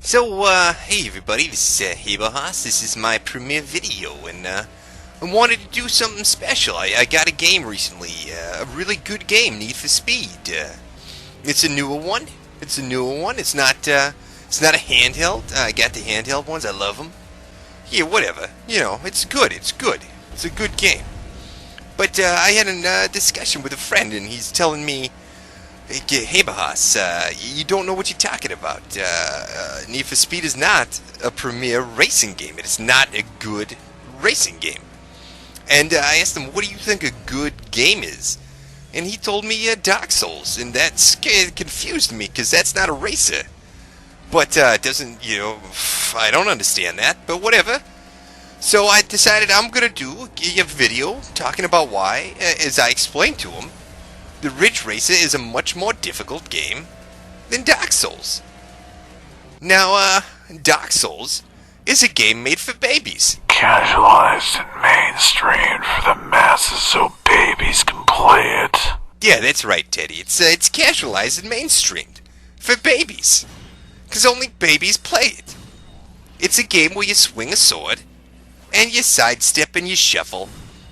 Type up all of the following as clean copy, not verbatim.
Hey everybody, this is Haberhaus. This is my premiere video, and I wanted to do something special. I got a game recently, a really good game, Need for Speed. It's a newer one. It's not a handheld. I got the handheld ones. I love them. Yeah, whatever. You know, it's good. It's a good game. But I had a discussion with a friend, and he's telling me, hey, Bahas, you don't know what you're talking about. Need for Speed is not a premier racing game. It is not a good racing game. And I asked him, what do you think a good game is? And he told me Dark Souls, and that confused me, because that's not a racer. But it doesn't, I don't understand that, but whatever. So I decided I'm going to do a video talking about why, as I explained to him, the Ridge Racer is a much more difficult game than Dark Souls. Now, Dark Souls is a game made for babies. Casualized and mainstreamed for the masses so babies can play it. Yeah, that's right, Teddy. It's casualized and mainstreamed for babies. Because only babies play it. It's a game where you swing a sword, and you sidestep and you shuffle,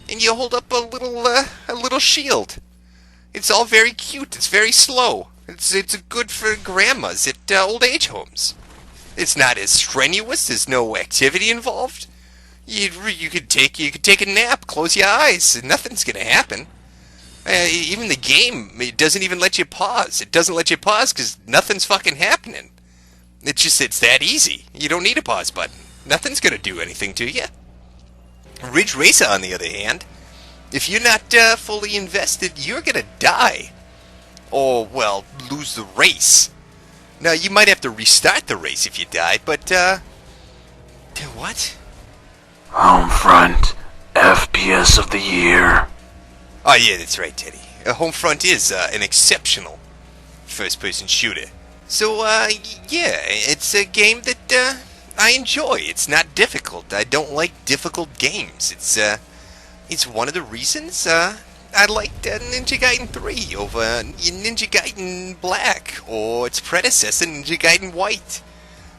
and you hold up a little shield. It's all very cute. It's very slow. It's good for grandmas at old age homes. It's not as strenuous. There's no activity involved. You could take a nap, close your eyes, and nothing's gonna happen. Even the game, it doesn't even let you pause. It doesn't let you pause because nothing's fucking happening. It's that easy. You don't need a pause button. Nothing's gonna do anything to you. Ridge Racer, on the other hand, if you're not fully invested, you're gonna die. Or, well, lose the race. Now, you might have to restart the race if you die, but, what? Homefront, FPS of the year. Oh, yeah, that's right, Teddy. Homefront is an exceptional first-person shooter. So, yeah, it's a game that I enjoy. It's not difficult. I don't like difficult games. It's one of the reasons I liked Ninja Gaiden 3 over Ninja Gaiden Black, or its predecessor, Ninja Gaiden White.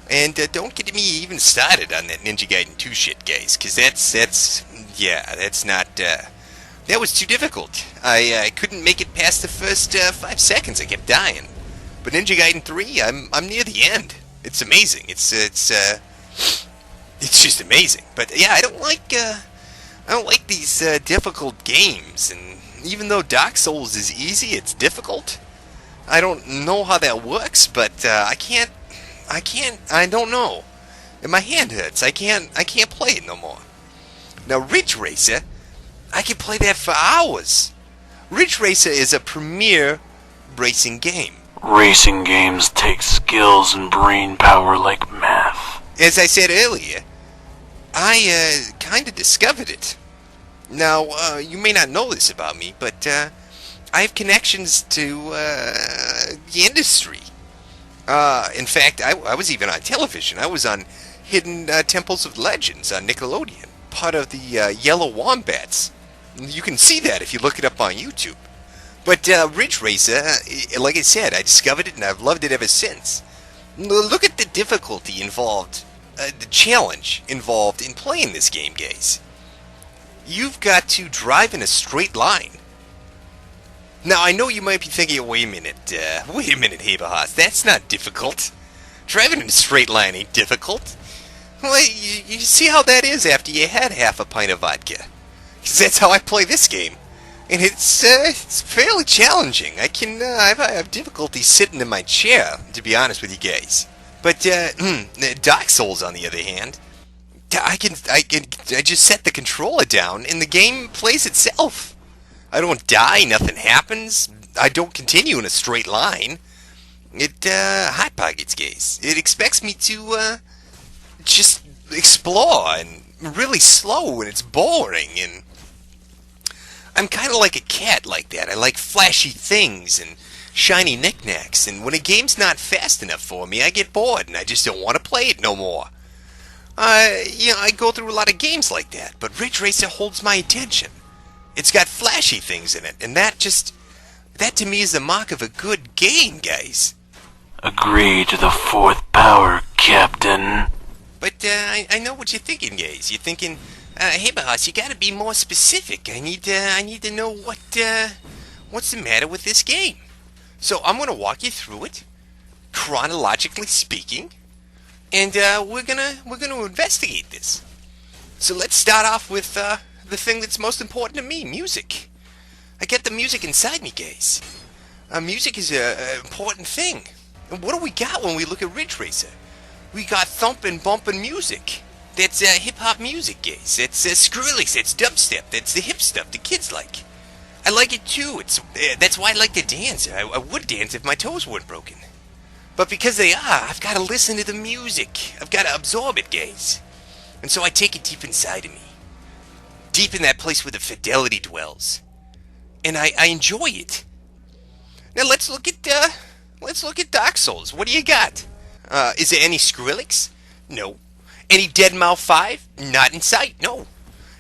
And don't get me even started on that Ninja Gaiden 2 shit, guys, because that's not, that was too difficult. I couldn't make it past the first 5 seconds. I kept dying. But Ninja Gaiden 3, I'm near the end. It's amazing. It's just amazing. But yeah, I don't like these difficult games. And even though Dark Souls is easy, it's difficult. I don't know how that works, but I don't know. And my hand hurts. I can't play it no more. Now Ridge Racer, I can play that for hours. Ridge Racer is a premier racing game. Racing games take skills and brain power like math. As I said earlier, I kind of discovered it. Now, you may not know this about me, but I have connections to the industry. In fact, I was even on television. I was on Hidden Temples of Legends on Nickelodeon, part of the Yellow Wombats. You can see that if you look it up on YouTube. But Ridge Racer, like I said, I discovered it and I've loved it ever since. Look at the difficulty involved, the challenge involved in playing this game, guys. You've got to drive in a straight line. Now, I know you might be thinking, wait a minute, Haberhaus, that's not difficult. Driving in a straight line ain't difficult. Well, you see how that is after you had half a pint of vodka. Because that's how I play this game. And it's fairly challenging. I have difficulty sitting in my chair, to be honest with you guys. But Dark Souls, on the other hand, I just set the controller down and the game plays itself. I don't die, nothing happens. I don't continue in a straight line. It hot pockets, guys. It expects me to just explore and really slow, and it's boring, and I'm kind of like a cat like that. I like flashy things and shiny knickknacks, and when a game's not fast enough for me, I get bored, and I just don't want to play it no more. I go through a lot of games like that, but Ridge Racer holds my attention. It's got flashy things in it, and that to me is the mark of a good game, guys. Agree to the fourth power Captain. But I know what you're thinking, guys. You're thinking, hey, boss, you gotta be more specific. I need to know what's the matter with this game. So I'm gonna walk you through it, chronologically speaking, and we're gonna investigate this. So let's start off with the thing that's most important to me: music. I get the music inside me, guys. Music is an important thing. And what do we got when we look at Ridge Racer? We got thumping, bumping music. That's hip-hop music, guys. That's Skrillex, that's dubstep, that's the hip stuff the kids like. I like it too. That's why I like to dance. I would dance if my toes weren't broken. But because they are, I've got to listen to the music. I've got to absorb it, guys. And so I take it deep inside of me. Deep in that place where the fidelity dwells. And I enjoy it. Now let's look at Dark Souls. What do you got? Is there any Skrillex? No. Any Deadmau 5? Not in sight, no.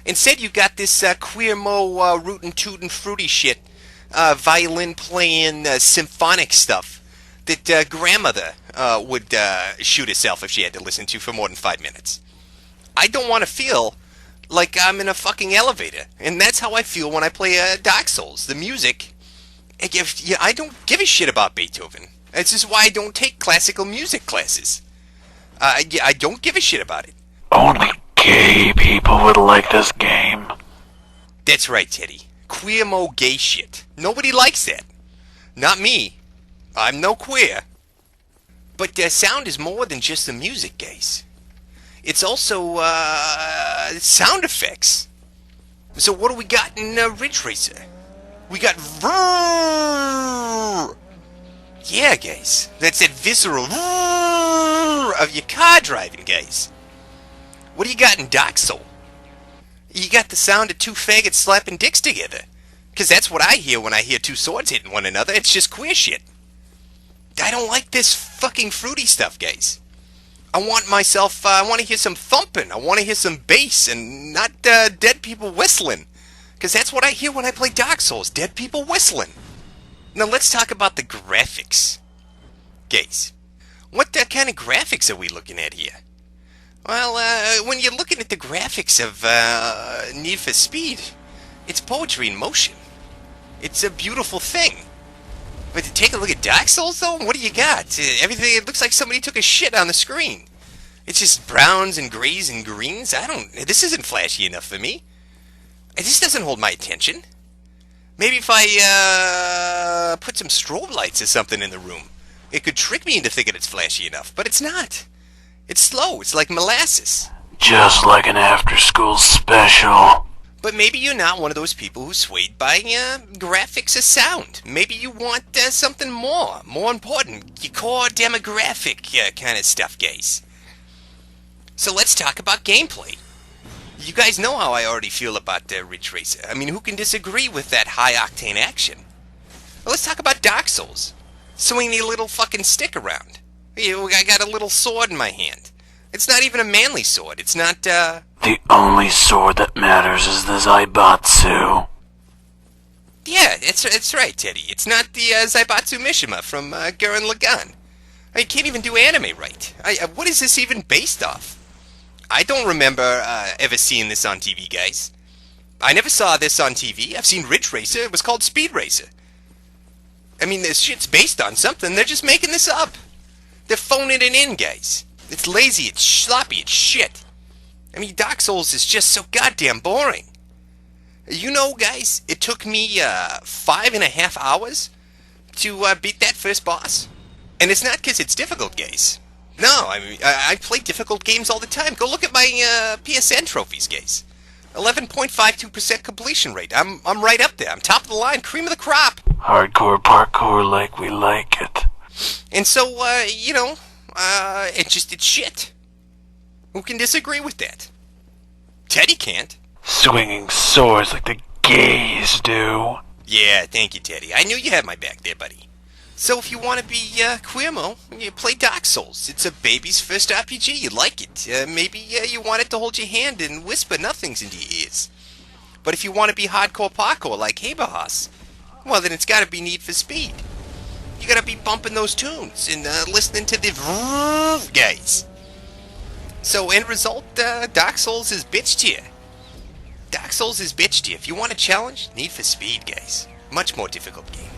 Instead, you got this queer mo rootin' tootin' fruity shit, violin playing symphonic stuff that grandmother would shoot herself if she had to listen to for more than 5 minutes. I don't want to feel like I'm in a fucking elevator, and that's how I feel when I play Dark Souls. The music, I don't give a shit about Beethoven. That's just why I don't take classical music classes. I don't give a shit about it. Only gay people would like this game. That's right, Teddy. Queer mo gay shit. Nobody likes that. Not me. I'm no queer. But sound is more than just the music, guys. It's also sound effects. So what do we got in Ridge Racer? We got vrrrr. Yeah, guys. That's that visceral vrrrr of your car driving, guys. What do you got in Dark Soul? You got the sound of two faggots slapping dicks together. Because that's what I hear when I hear two swords hitting one another. It's just queer shit. I don't like this fucking fruity stuff, guys. I want to hear some thumping. I want to hear some bass and not dead people whistling. Because that's what I hear when I play Dark Souls. Dead people whistling. Now let's talk about the graphics. Guys, what kind of graphics are we looking at here? Well, when you're looking at the graphics of Need for Speed, it's poetry in motion. It's a beautiful thing. But to take a look at Dark Souls, though, what do you got? Everything, it looks like somebody took a shit on the screen. It's just browns and grays and greens. This isn't flashy enough for me. This doesn't hold my attention. Maybe if I put some strobe lights or something in the room, it could trick me into thinking it's flashy enough, but it's not. It's slow. It's like molasses. Just like an after-school special. But maybe you're not one of those people who's swayed by graphics or sound. Maybe you want something more important, your core demographic kind of stuff, guys. So let's talk about gameplay. You guys know how I already feel about Ridge Racer. I mean, who can disagree with that high-octane action? Well, let's talk about Dark Souls. Swing the little fucking stick around. I got a little sword in my hand. It's not even a manly sword. It's not, The only sword that matters is the Zaibatsu. Yeah, it's right, Teddy. It's not the Zaibatsu Mishima from Gurren Lagann. I can't even do anime right. What is this even based off? I don't remember ever seeing this on TV, guys. I never saw this on TV. I've seen Ridge Racer. It was called Speed Racer. I mean, this shit's based on something. They're just making this up. They're phoning it in, guys. It's lazy, it's sloppy, it's shit. I mean, Dark Souls is just so goddamn boring. You know, guys, it took me 5.5 hours to beat that first boss. And it's not because it's difficult, guys. No, I mean, I play difficult games all the time. Go look at my PSN trophies, guys. 11.52% completion rate. I'm right up there. I'm top of the line, cream of the crop. Hardcore parkour like we like it. And so, it's shit. Who can disagree with that? Teddy can't. Swinging swords like the gays do. Yeah, thank you, Teddy. I knew you had my back there, buddy. So if you want to be queermo, you play Dark Souls. It's a baby's first RPG. You like it. Maybe you want it to hold your hand and whisper nothings into your ears. But if you want to be hardcore parkour like Haberhaus, well, then it's got to be Need for Speed. You got to be bumping those tunes and listening to the guys. So, end result, Dark Souls is bitch to you. Dark Souls is bitch to you. If you want a challenge, Need for Speed, guys. Much more difficult game.